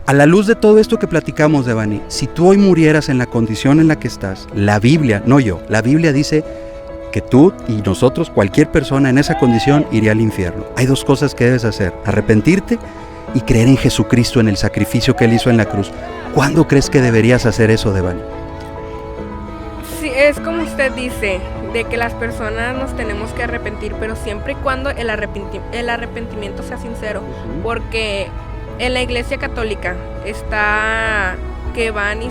A la luz de todo esto que platicamos, Devani, si tú hoy murieras en la condición en la que estás, la Biblia, no yo, la Biblia dice que tú y nosotros, cualquier persona en esa condición, iría al infierno. Hay dos cosas que debes hacer: arrepentirte y creer en Jesucristo, en el sacrificio que Él hizo en la cruz. ¿Cuándo crees que deberías hacer eso, Devani? Sí, es como usted dice, de que las personas nos tenemos que arrepentir, pero siempre y cuando el arrepentimiento sea sincero, porque en la Iglesia Católica está que van y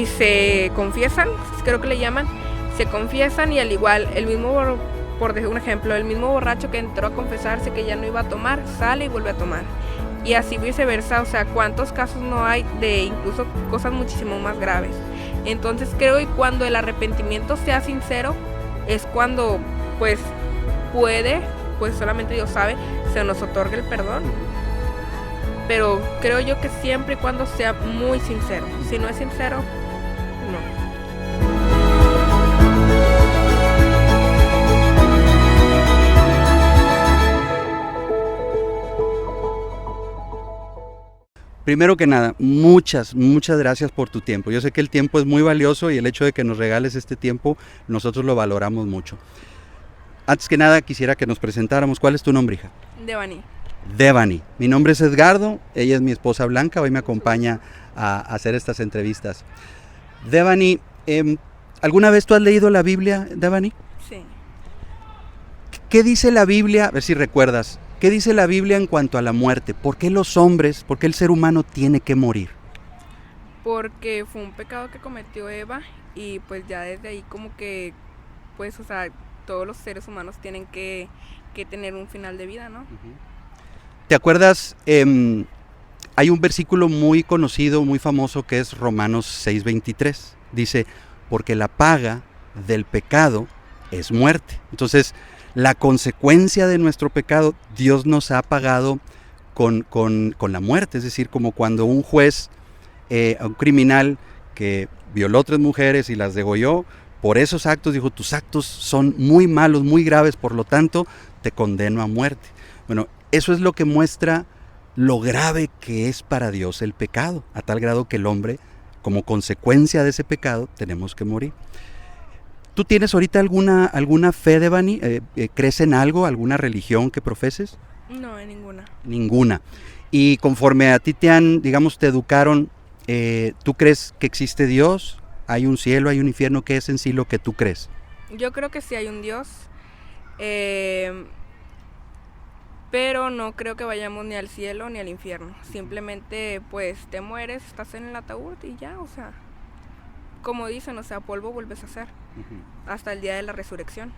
se confiesan, creo que le llaman, se confiesan, y al igual, el mismo, por decir un ejemplo, el mismo borracho que entró a confesarse que ya no iba a tomar, sale y vuelve a tomar. Y así viceversa, o sea, ¿cuántos casos no hay de incluso cosas muchísimo más graves? Entonces creo que cuando el arrepentimiento sea sincero, es cuando pues puede, pues solamente Dios sabe, se nos otorga el perdón. Pero creo yo que siempre y cuando sea muy sincero. Si no es sincero, no. Primero que nada, muchas gracias por tu tiempo. Yo sé que el tiempo es muy valioso y el hecho de que nos regales este tiempo, nosotros lo valoramos mucho. Antes que nada, quisiera que nos presentáramos. ¿Cuál es tu nombre, hija? Devani. Devani. Mi nombre es Edgardo, ella es mi esposa Blanca, hoy me acompaña a hacer estas entrevistas. Devani, ¿alguna vez tú has leído la Biblia, Devani? Sí. ¿Qué dice la Biblia? A ver si recuerdas. ¿Qué dice la Biblia en cuanto a la muerte? ¿Por qué los hombres, por qué el ser humano tiene que morir? Porque fue un pecado que cometió Eva y pues ya desde ahí como que, pues, o sea, todos los seres humanos tienen que tener un final de vida, ¿no? ¿Te acuerdas? Hay un versículo muy conocido, muy famoso, que es Romanos 6:23. Dice, porque la paga del pecado es muerte. Entonces, la consecuencia de nuestro pecado, Dios nos ha pagado con la muerte. Es decir, como cuando un juez, un criminal que violó 3 mujeres y las degolló, por esos actos dijo, tus actos son muy malos, muy graves, por lo tanto, te condeno a muerte. Bueno, eso es lo que muestra lo grave que es para Dios el pecado, a tal grado que el hombre, como consecuencia de ese pecado, tenemos que morir. ¿Tú tienes ahorita alguna fe, Devani? ¿Crees en algo, alguna religión que profeses? No, en ninguna. Ninguna. Y conforme a ti te educaron, ¿tú crees que existe Dios? ¿Hay un cielo, hay un infierno? ¿Qué es en sí lo que tú crees? Yo creo que sí hay un Dios, pero no creo que vayamos ni al cielo ni al infierno. Simplemente pues te mueres, estás en el ataúd y ya, o sea, como dicen, o sea, polvo vuelves a ser, hasta el día de la resurrección.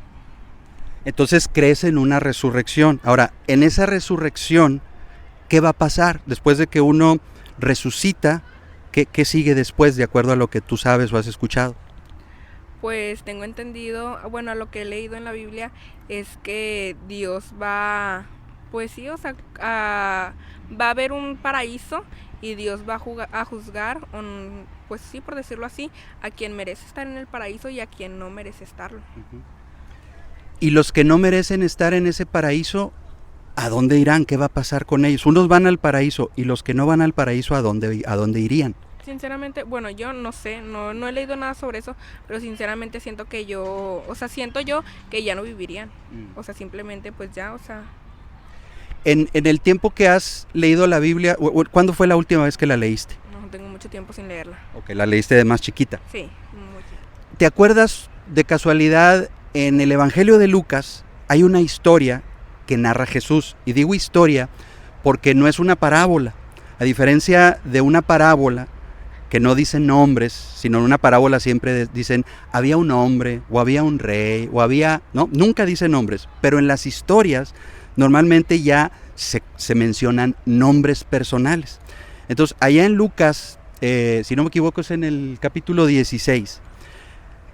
Entonces crees en una resurrección. Ahora, en esa resurrección, ¿qué va a pasar? Después de que uno resucita, ¿qué sigue después, de acuerdo a lo que tú sabes o has escuchado? Pues tengo entendido, bueno, a lo que he leído en la Biblia, es que Dios va, pues sí, o sea, va a haber un paraíso y Dios va a juzgar, pues sí, por decirlo así, a quien merece estar en el paraíso y a quien no merece estarlo. Y los que no merecen estar en ese paraíso, ¿a dónde irán? ¿Qué va a pasar con ellos? Unos van al paraíso y los que no van al paraíso, ¿a dónde irían? Sinceramente, bueno, yo no sé, no he leído nada sobre eso, pero sinceramente siento yo que ya no vivirían. O sea, simplemente pues ya, o sea. En el tiempo que has leído la Biblia, ¿cuándo fue la última vez que la leíste? No, tengo mucho tiempo sin leerla. Ok, la leíste de más chiquita. Sí, muy chiquita. ¿Te acuerdas de casualidad, en el Evangelio de Lucas hay una historia que narra Jesús? Y digo historia porque no es una parábola. A diferencia de una parábola que no dicen nombres, sino en una parábola siempre dicen había un hombre, o había un rey, o había... No, nunca dicen nombres, pero en las historias normalmente ya se mencionan nombres personales. Entonces, allá en Lucas, si no me equivoco, es en el capítulo 16,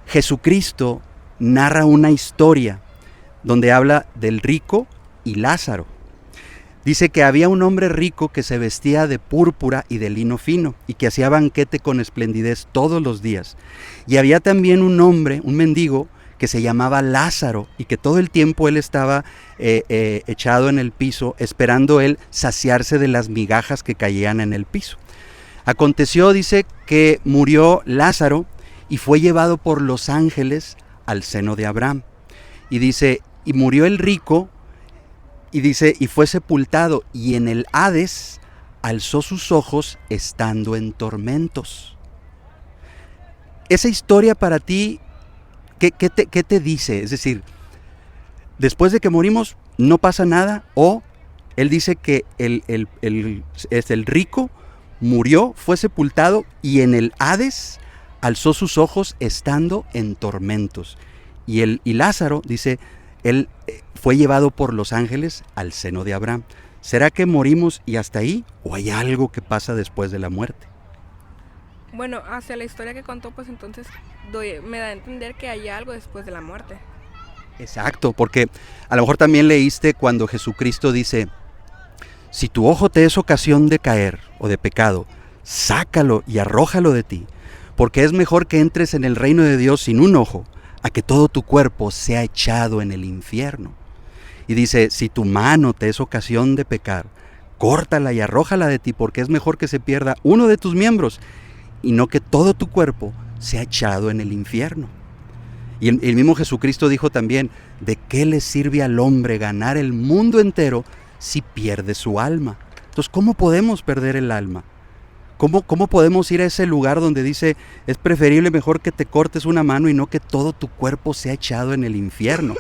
Jesucristo narra una historia donde habla del rico y Lázaro. Dice que había un hombre rico que se vestía de púrpura y de lino fino y que hacía banquete con esplendidez todos los días. Y había también un hombre, un mendigo, que se llamaba Lázaro y que todo el tiempo él estaba echado en el piso, esperando él saciarse de las migajas que caían en el piso. Aconteció, dice, que murió Lázaro y fue llevado por los ángeles al seno de Abraham. Y dice, y murió el rico, y dice, y fue sepultado, y en el Hades alzó sus ojos estando en tormentos. Esa historia para ti, ¿qué te dice? Es decir, después de que morimos no pasa nada, o él dice que el rico murió, fue sepultado, y en el Hades alzó sus ojos estando en tormentos. Y Lázaro, dice, él fue llevado por los ángeles al seno de Abraham. ¿Será que morimos y hasta ahí? ¿O hay algo que pasa después de la muerte? Bueno, hacia la historia que contó, pues entonces me da a entender que hay algo después de la muerte. Exacto, porque a lo mejor también leíste cuando Jesucristo dice, si tu ojo te es ocasión de caer o de pecado, sácalo y arrójalo de ti, porque es mejor que entres en el reino de Dios sin un ojo, a que todo tu cuerpo sea echado en el infierno. Y dice, si tu mano te es ocasión de pecar, córtala y arrójala de ti, porque es mejor que se pierda uno de tus miembros, y no que todo tu cuerpo sea echado en el infierno. Y el mismo Jesucristo dijo también, ¿de qué le sirve al hombre ganar el mundo entero si pierde su alma? Entonces, ¿cómo podemos perder el alma? ¿Cómo podemos ir a ese lugar donde dice, es preferible mejor que te cortes una mano y no que todo tu cuerpo sea echado en el infierno?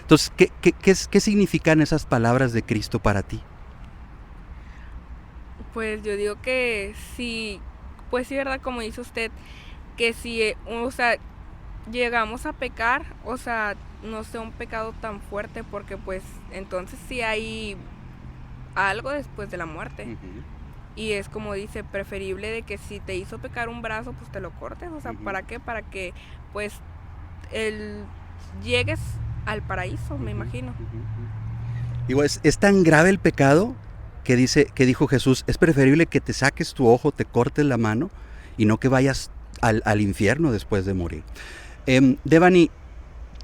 Entonces, ¿qué significan esas palabras de Cristo para ti? Pues yo digo que sí, pues sí, ¿verdad? Como dice usted, que si, o sea, llegamos a pecar, o sea, no sea un pecado tan fuerte, porque pues entonces sí hay algo después de la muerte. Uh-huh. Y es como dice, preferible de que si te hizo pecar un brazo, pues te lo cortes. O sea, uh-huh. ¿Para qué? Para que pues llegues al paraíso, me imagino. Uh-huh. Digo, es tan grave el pecado que dijo Jesús, es preferible que te saques tu ojo, te cortes la mano y no que vayas al infierno después de morir. Devani,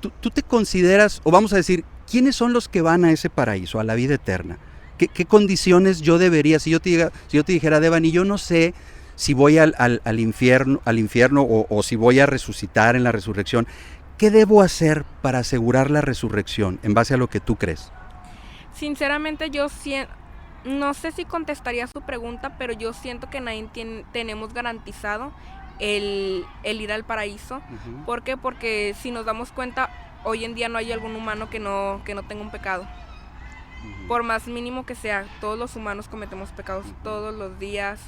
¿tú te consideras, o vamos a decir, quiénes son los que van a ese paraíso, a la vida eterna? ¿Qué condiciones yo debería, si yo te dijera, Devani, yo no sé si voy al infierno o si voy a resucitar en la resurrección, ¿qué debo hacer para asegurar la resurrección en base a lo que tú crees? Sinceramente no sé si contestaría su pregunta, pero yo siento que nadie tenemos garantizado el ir al paraíso. Uh-huh. ¿Por qué? Porque si nos damos cuenta, hoy en día no hay algún humano que no tenga un pecado. Por más mínimo que sea, todos los humanos cometemos pecados todos los días.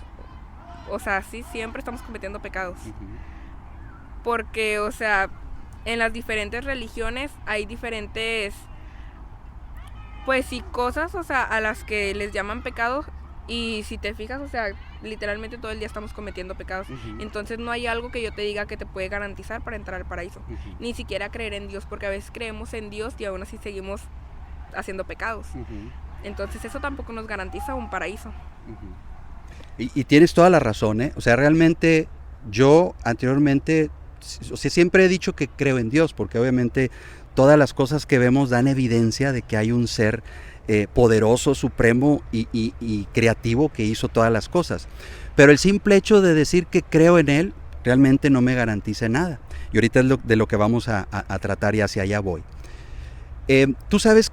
O sea, sí, siempre estamos cometiendo pecados. Porque, o sea, en las diferentes religiones hay diferentes, pues sí, cosas, o sea, a las que les llaman pecados. Y si te fijas, o sea, literalmente todo el día estamos cometiendo pecados. Uh-huh. Entonces no hay algo que yo te diga que te puede garantizar para entrar al paraíso. Uh-huh. Ni siquiera creer en Dios, porque a veces creemos en Dios y aún así seguimos haciendo pecados. Uh-huh. Entonces eso tampoco nos garantiza un paraíso. Uh-huh. Y tienes toda la razón, ¿eh? O sea, realmente yo anteriormente, o sea, siempre he dicho que creo en Dios, porque obviamente todas las cosas que vemos dan evidencia de que hay un ser poderoso, supremo y creativo que hizo todas las cosas. Pero el simple hecho de decir que creo en Él realmente no me garantiza nada. Y ahorita es de lo que vamos a tratar y hacia allá voy. ¿Tú sabes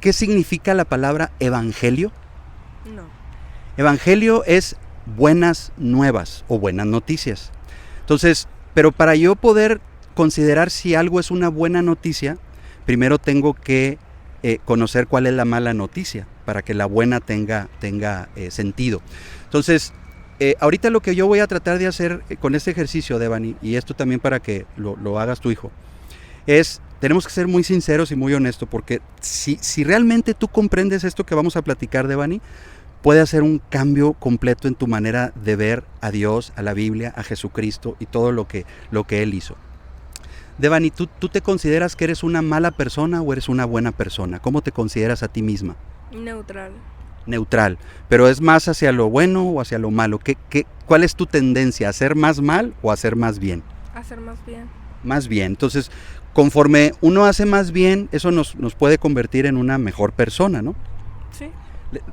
qué significa la palabra evangelio? No. Evangelio es buenas nuevas o buenas noticias. Entonces, pero para yo poder considerar si algo es una buena noticia, primero tengo que conocer cuál es la mala noticia para que la buena tenga sentido. Entonces, ahorita lo que yo voy a tratar de hacer con este ejercicio, Devani, y esto también para que lo hagas tu hijo, tenemos que ser muy sinceros y muy honestos, porque si realmente tú comprendes esto que vamos a platicar, Devani, puede hacer un cambio completo en tu manera de ver a Dios, a la Biblia, a Jesucristo y todo lo que Él hizo. Devani, ¿tú te consideras que eres una mala persona o eres una buena persona? ¿Cómo te consideras a ti misma? Neutral. Neutral, pero ¿es más hacia lo bueno o hacia lo malo? ¿Cuál es tu tendencia? ¿A hacer más mal o a hacer más bien? A hacer más bien. Más bien. Entonces, conforme uno hace más bien, eso nos puede convertir en una mejor persona, ¿no? Sí.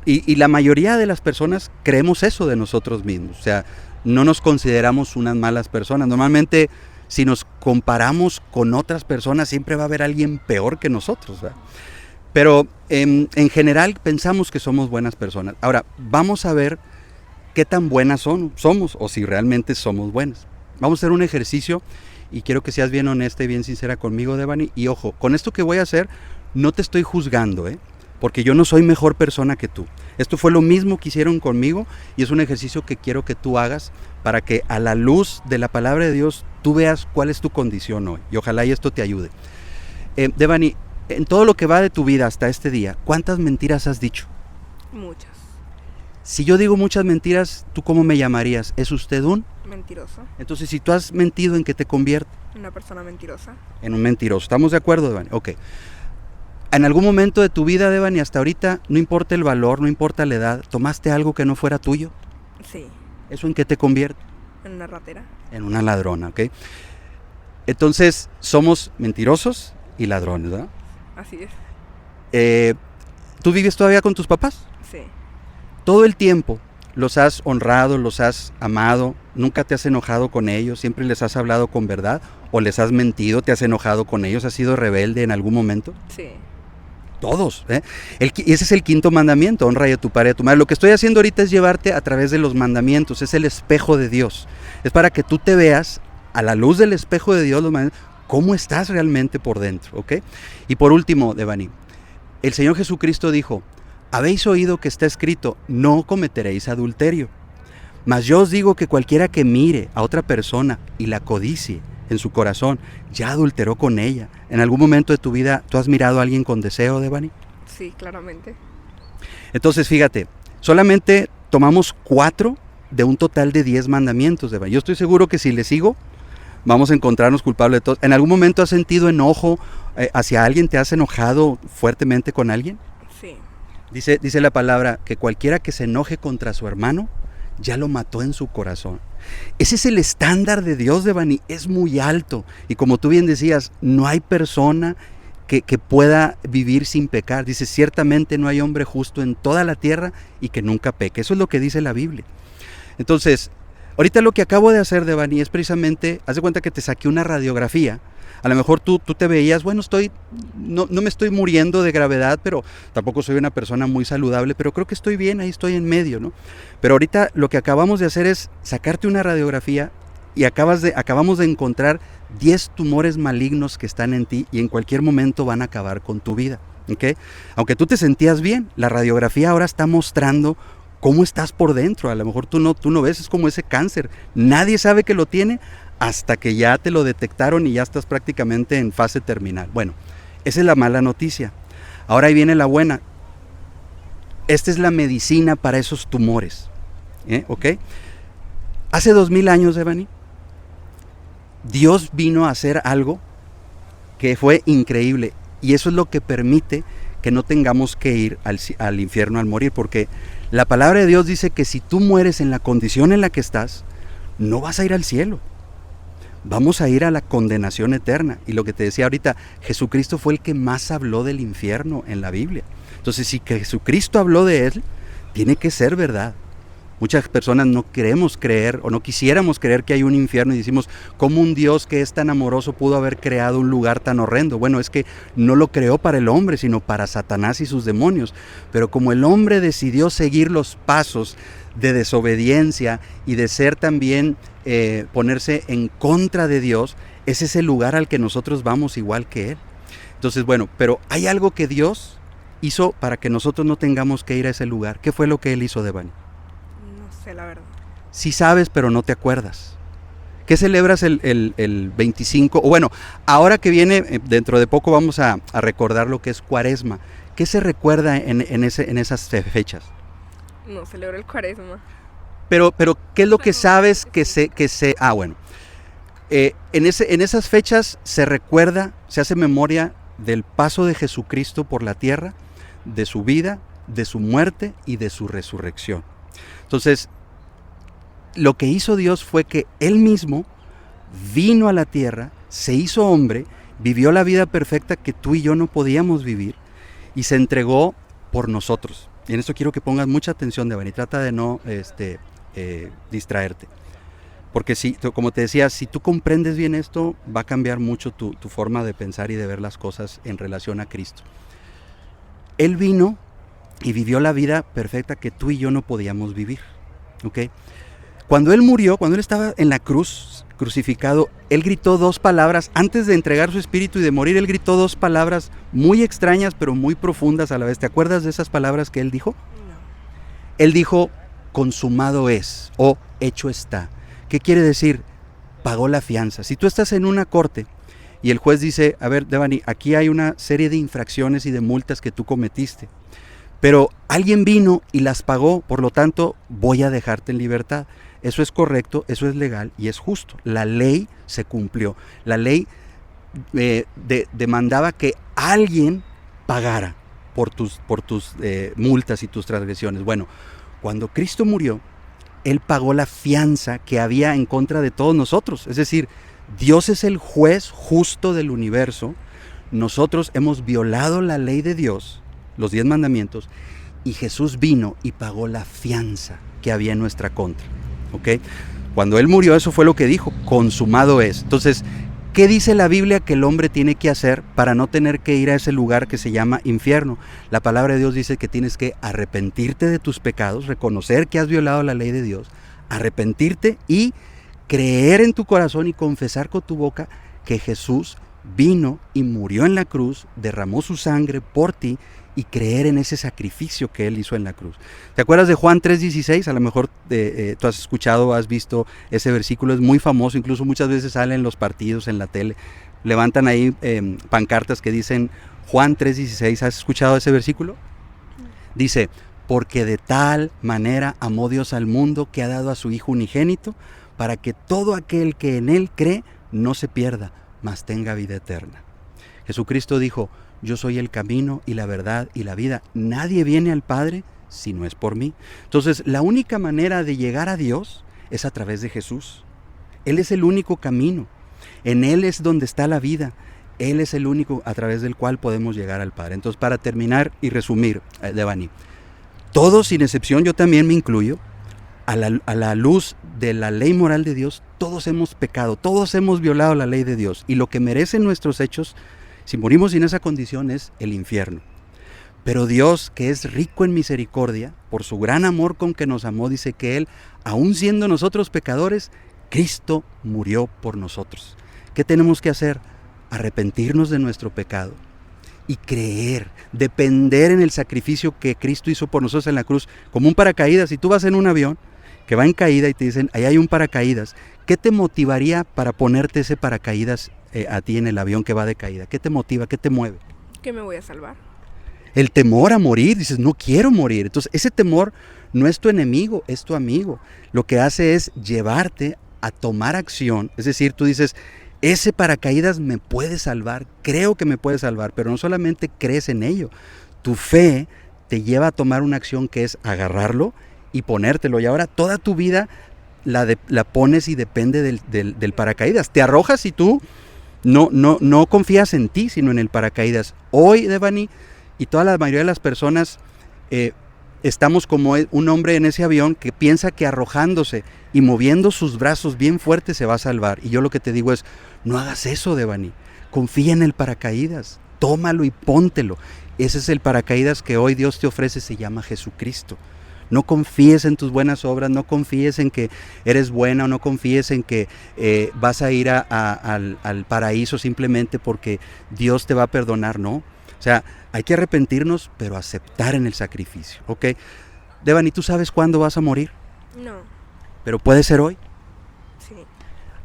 Y la mayoría de las personas creemos eso de nosotros mismos, o sea, no nos consideramos unas malas personas. Normalmente, si nos comparamos con otras personas, siempre va a haber alguien peor que nosotros, ¿verdad? Pero en general pensamos que somos buenas personas. Ahora, vamos a ver qué tan buenas somos o si realmente somos buenas. Vamos a hacer un ejercicio y quiero que seas bien honesta y bien sincera conmigo, Devani. Y ojo, con esto que voy a hacer, no te estoy juzgando, porque yo no soy mejor persona que tú. Esto fue lo mismo que hicieron conmigo y es un ejercicio que quiero que tú hagas para que a la luz de la palabra de Dios tú veas cuál es tu condición hoy. Y ojalá y esto te ayude. Devani, en todo lo que va de tu vida hasta este día, ¿cuántas mentiras has dicho? Muchas. Si yo digo muchas mentiras, ¿tú cómo me llamarías? ¿Es usted un? Mentiroso. Entonces, si tú has mentido, ¿en qué te convierte? Una persona mentirosa. En un mentiroso. ¿Estamos de acuerdo, Devani? Ok. En algún momento de tu vida, Devani, hasta ahorita, no importa el valor, no importa la edad, ¿tomaste algo que no fuera tuyo? Sí. ¿Eso en qué te convierte? En una ratera. En una ladrona, ¿ok? Entonces, somos mentirosos y ladrones, ¿verdad? Así es. ¿Tú vives todavía con tus papás? Sí. Todo el tiempo los has honrado, los has amado, nunca te has enojado con ellos, siempre les has hablado con verdad o les has mentido, te has enojado con ellos, has sido rebelde en algún momento. Sí. Todos, ese es el quinto mandamiento, honra a tu padre y a tu madre. Lo que estoy haciendo ahorita es llevarte a través de los mandamientos, es el espejo de Dios. Es para que tú te veas a la luz del espejo de Dios, cómo estás realmente por dentro, ¿ok? Y por último, Devani, el Señor Jesucristo dijo, habéis oído que está escrito, no cometeréis adulterio. Mas yo os digo que cualquiera que mire a otra persona y la codicie en su corazón, ya adulteró con ella. ¿En algún momento de tu vida tú has mirado a alguien con deseo, Devani? Sí, claramente. Entonces, fíjate, solamente tomamos 4 de un total de 10 mandamientos, Devani. Yo estoy seguro que si le sigo, vamos a encontrarnos culpables de todos. ¿En algún momento has sentido enojo hacia alguien? ¿Te has enojado fuertemente con alguien? Sí. Dice la palabra que cualquiera que se enoje contra su hermano, ya lo mató en su corazón. Ese es el estándar de Dios, Devani, es muy alto. Y como tú bien decías, no hay persona que pueda vivir sin pecar. Dice, ciertamente no hay hombre justo en toda la tierra y que nunca peque. Eso es lo que dice la Biblia. Entonces, ahorita lo que acabo de hacer, Devani, es precisamente, haz de cuenta que te saqué una radiografía. A lo mejor tú te veías, bueno, no me estoy muriendo de gravedad, pero tampoco soy una persona muy saludable, pero creo que estoy bien, ahí estoy en medio, ¿no? Pero ahorita lo que acabamos de hacer es sacarte una radiografía y acabamos de encontrar 10 tumores malignos que están en ti y en cualquier momento van a acabar con tu vida, ¿ok? Aunque tú te sentías bien, la radiografía ahora está mostrando cómo estás por dentro. A lo mejor tú no ves, es como ese cáncer. Nadie sabe que lo tiene hasta que ya te lo detectaron y ya estás prácticamente en fase terminal. Bueno, esa es la mala noticia. Ahora ahí viene la buena. Esta es la medicina para esos tumores, ¿ok? Hace 2000 años, Devani, Dios vino a hacer algo que fue increíble y eso es lo que permite que no tengamos que ir al infierno al morir, porque la palabra de Dios dice que si tú mueres en la condición en la que estás, no vas a ir al cielo. Vamos a ir a la condenación eterna. Y lo que te decía ahorita, Jesucristo fue el que más habló del infierno en la Biblia. Entonces, si Jesucristo habló de él, tiene que ser verdad. Muchas personas no queremos creer o no quisiéramos creer que hay un infierno y decimos, ¿cómo un Dios que es tan amoroso pudo haber creado un lugar tan horrendo? Bueno, es que no lo creó para el hombre, sino para Satanás y sus demonios. Pero como el hombre decidió seguir los pasos de desobediencia y de ser también, ponerse en contra de Dios, ese es el lugar al que nosotros vamos igual que él. Entonces, bueno, pero hay algo que Dios hizo para que nosotros no tengamos que ir a ese lugar. ¿Qué fue lo que él hizo, Devani? No sé, la verdad. Sí sabes, pero no te acuerdas. ¿Qué celebras el 25? O bueno, ahora que viene, dentro de poco vamos a recordar lo que es Cuaresma. ¿Qué se recuerda en esas fechas? No celebro el Cuaresma. Pero ¿qué es lo que sabes que se bueno, en esas fechas se recuerda, se hace memoria del paso de Jesucristo por la tierra, de su vida, de su muerte y de su resurrección. Entonces, lo que hizo Dios fue que Él mismo vino a la tierra, se hizo hombre vivió la vida perfecta que tú y yo no podíamos vivir y se entregó por nosotros. Y en esto quiero que pongas mucha atención, Devani, trata de no distraerte. Porque si, como te decía, si tú comprendes bien esto, va a cambiar mucho tu forma de pensar y de ver las cosas en relación a Cristo. Él vino y vivió la vida perfecta que tú y yo no podíamos vivir. ¿Okay? Cuando Él murió, cuando Él estaba en la cruz, crucificado, Él gritó dos palabras, antes de entregar su espíritu y de morir, Él gritó dos palabras muy extrañas, pero muy profundas a la vez. ¿Te acuerdas de esas palabras que Él dijo? No. Él dijo, consumado es, o hecho está. ¿Qué quiere decir? Pagó la fianza. Si tú estás en una corte y el juez dice, a ver, Devani, aquí hay una serie de infracciones y de multas que tú cometiste, pero alguien vino y las pagó, por lo tanto, voy a dejarte en libertad. Eso es correcto, eso es legal y es justo. La ley se cumplió. La ley demandaba que alguien pagara por tus multas y tus transgresiones. Bueno, cuando Cristo murió, Él pagó la fianza que había en contra de todos nosotros. Es decir, Dios es el juez justo del universo. Nosotros hemos violado la ley de Dios, los 10 mandamientos, y Jesús vino y pagó la fianza que había en nuestra contra. ¿Okay? Cuando Él murió, eso fue lo que dijo, consumado es. Entonces, ¿qué dice la Biblia que el hombre tiene que hacer para no tener que ir a ese lugar que se llama infierno? La palabra de Dios dice que tienes que arrepentirte de tus pecados, reconocer que has violado la ley de Dios, arrepentirte y creer en tu corazón y confesar con tu boca que Jesús vino y murió en la cruz, derramó su sangre por ti, y creer en ese sacrificio que Él hizo en la cruz. ¿Te acuerdas de Juan 3:16? A lo mejor tú has escuchado, has visto ese versículo, es muy famoso, incluso muchas veces sale en los partidos, en la tele, levantan ahí pancartas que dicen Juan 3:16, ¿has escuchado ese versículo? Dice, porque de tal manera amó Dios al mundo que ha dado a su Hijo unigénito, para que todo aquel que en Él cree no se pierda, mas tenga vida eterna. Jesucristo dijo, yo soy el camino y la verdad y la vida. Nadie viene al Padre si no es por mí. Entonces, la única manera de llegar a Dios es a través de Jesús. Él es el único camino. En Él es donde está la vida. Él es el único a través del cual podemos llegar al Padre. Entonces, para terminar y resumir, Devani, todos sin excepción, yo también me incluyo, a la luz de la ley moral de Dios, todos hemos pecado, todos hemos violado la ley de Dios. Y lo que merecen nuestros hechos, si morimos sin esa condición, es el infierno. Pero Dios, que es rico en misericordia, por su gran amor con que nos amó, dice que Él, aun siendo nosotros pecadores, Cristo murió por nosotros. ¿Qué tenemos que hacer? Arrepentirnos de nuestro pecado y creer, depender en el sacrificio que Cristo hizo por nosotros en la cruz, como un paracaídas. Si tú vas en un avión que va en caída y te dicen, ahí hay un paracaídas, ¿qué te motivaría para ponerte ese paracaídas a ti en el avión que va de caída? ¿Qué te motiva? ¿Qué te mueve? Que me voy a salvar. El temor a morir, dices, no quiero morir. Entonces, ese temor no es tu enemigo, es tu amigo. Lo que hace es llevarte a tomar acción. Es decir, tú dices, ese paracaídas me puede salvar, creo que me puede salvar, pero no solamente crees en ello. Tu fe te lleva a tomar una acción que es agarrarlo y ponértelo. Y ahora toda tu vida la pones y depende del paracaídas. Te arrojas y tú no confías en ti, sino en el paracaídas. Hoy, Devani, y toda la mayoría de las personas estamos como un hombre en ese avión que piensa que arrojándose y moviendo sus brazos bien fuertes se va a salvar. Y yo lo que te digo es, no hagas eso, Devani. Confía en el paracaídas, tómalo y póntelo. Ese es el paracaídas que hoy Dios te ofrece, se llama Jesucristo. No confíes en tus buenas obras, no confíes en que eres buena, o no confíes en que vas a ir al paraíso simplemente porque Dios te va a perdonar, no. O sea, hay que arrepentirnos, pero aceptar en el sacrificio, ¿ok? Devani, ¿tú sabes cuándo vas a morir? No. Pero puede ser hoy. Sí.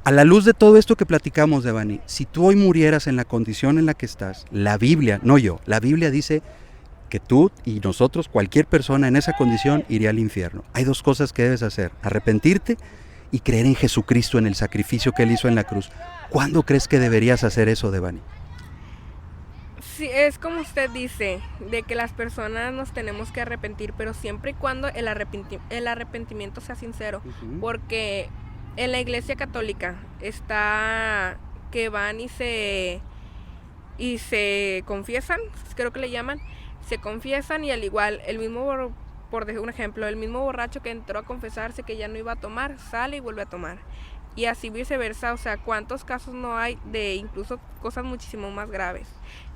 A la luz de todo esto que platicamos, Devani, si tú hoy murieras en la condición en la que estás, la Biblia, no yo, la Biblia dice que tú y nosotros, cualquier persona en esa condición, iría al infierno. Hay dos cosas que debes hacer, arrepentirte y creer en Jesucristo, en el sacrificio que Él hizo en la cruz. ¿Cuándo crees que deberías hacer eso, Devani? Sí, es como usted dice, de que las personas nos tenemos que arrepentir, pero siempre y cuando el arrepentimiento sea sincero, porque en la Iglesia Católica está que van y se y se confiesan, creo que le llaman, se confiesan y al igual, por decir un ejemplo, el mismo borracho que entró a confesarse que ya no iba a tomar, sale y vuelve a tomar. Y así viceversa, o sea, ¿cuántos casos no hay de incluso cosas muchísimo más graves?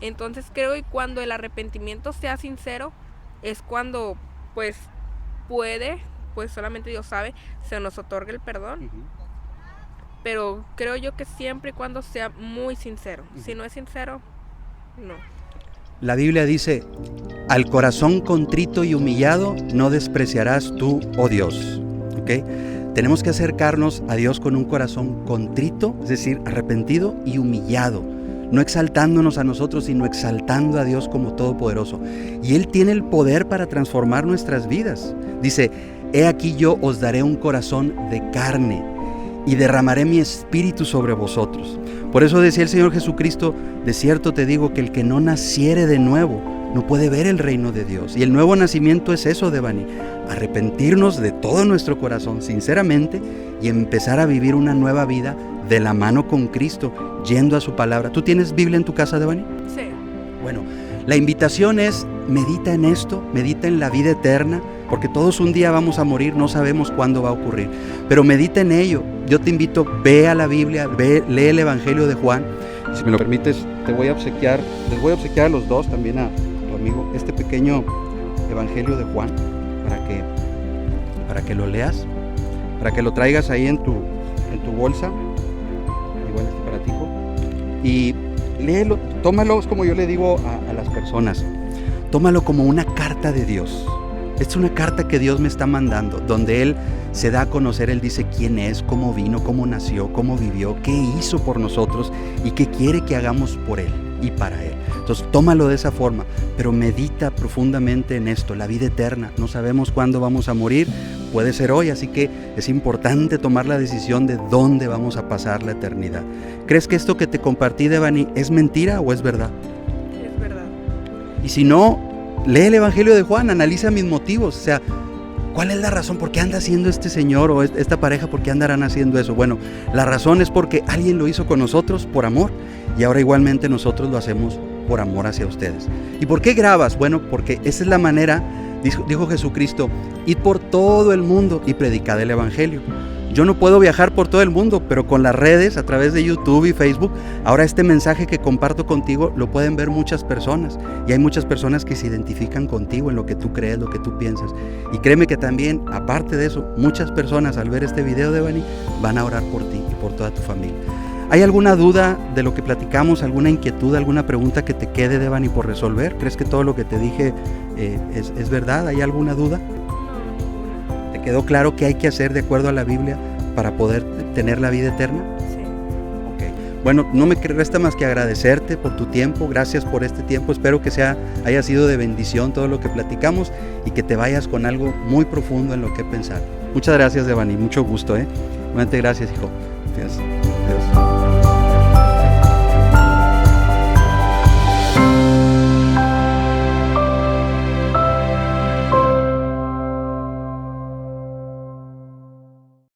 Entonces creo que cuando el arrepentimiento sea sincero, es cuando pues puede, pues solamente Dios sabe, se nos otorga el perdón. Pero creo yo que siempre y cuando sea muy sincero. Si no es sincero, no. La Biblia dice, al corazón contrito y humillado no despreciarás tú, oh Dios. ¿Okay? Tenemos que acercarnos a Dios con un corazón contrito, es decir, arrepentido y humillado. No exaltándonos a nosotros, sino exaltando a Dios como Todopoderoso. Y Él tiene el poder para transformar nuestras vidas. Dice, he aquí yo os daré un corazón de carne y derramaré mi espíritu sobre vosotros. Por eso decía el Señor Jesucristo, de cierto te digo que el que no naciere de nuevo, no puede ver el reino de Dios. Y el nuevo nacimiento es eso, Devani, arrepentirnos de todo nuestro corazón, sinceramente, y empezar a vivir una nueva vida de la mano con Cristo, yendo a su palabra. ¿Tú tienes Biblia en tu casa, Devani? Sí. Bueno, la invitación es, medita en esto, medita en la vida eterna, porque todos un día vamos a morir, no sabemos cuándo va a ocurrir, pero medita en ello. Yo te invito, ve a la Biblia, lee el Evangelio de Juan. Y si me lo permites, les voy a obsequiar a los dos, también a tu amigo, este pequeño Evangelio de Juan, para que lo leas, para que lo traigas ahí en tu bolsa, igual este para ti, hijo, y léelo, tómalo, es como yo le digo a las personas, tómalo como una carta de Dios. Esta es una carta que Dios me está mandando, donde Él se da a conocer, Él dice quién es, cómo vino, cómo nació, cómo vivió, qué hizo por nosotros y qué quiere que hagamos por Él y para Él. Entonces tómalo de esa forma, pero medita profundamente en esto, la vida eterna. No sabemos cuándo vamos a morir, puede ser hoy, así que es importante tomar la decisión de dónde vamos a pasar la eternidad. ¿Crees que esto que te compartí, Devani, es mentira o es verdad? Es verdad. Y si no, lee el Evangelio de Juan, analiza mis motivos, o sea, ¿cuál es la razón? ¿Por qué anda haciendo este señor o esta pareja? ¿Por qué andarán haciendo eso? Bueno, la razón es porque alguien lo hizo con nosotros por amor y ahora igualmente nosotros lo hacemos por amor hacia ustedes. ¿Y por qué grabas? Bueno, porque esa es la manera, dijo Jesucristo, id por todo el mundo y predicad el Evangelio. Yo no puedo viajar por todo el mundo, pero con las redes, a través de YouTube y Facebook, ahora este mensaje que comparto contigo lo pueden ver muchas personas. Y hay muchas personas que se identifican contigo en lo que tú crees, lo que tú piensas. Y créeme que también, aparte de eso, muchas personas al ver este video, Devani, van a orar por ti y por toda tu familia. ¿Hay alguna duda de lo que platicamos, alguna inquietud, alguna pregunta que te quede, Devani, por resolver? ¿Crees que todo lo que te dije es verdad? ¿Hay alguna duda? ¿Te quedó claro qué hay que hacer de acuerdo a la Biblia para poder tener la vida eterna? Sí. Okay. Bueno, no me resta más que agradecerte por tu tiempo. Gracias por este tiempo. Espero que haya sido de bendición todo lo que platicamos y que te vayas con algo muy profundo en lo que pensar. Muchas gracias, Devani. Mucho gusto, Realmente gracias, hijo. Gracias. Adiós.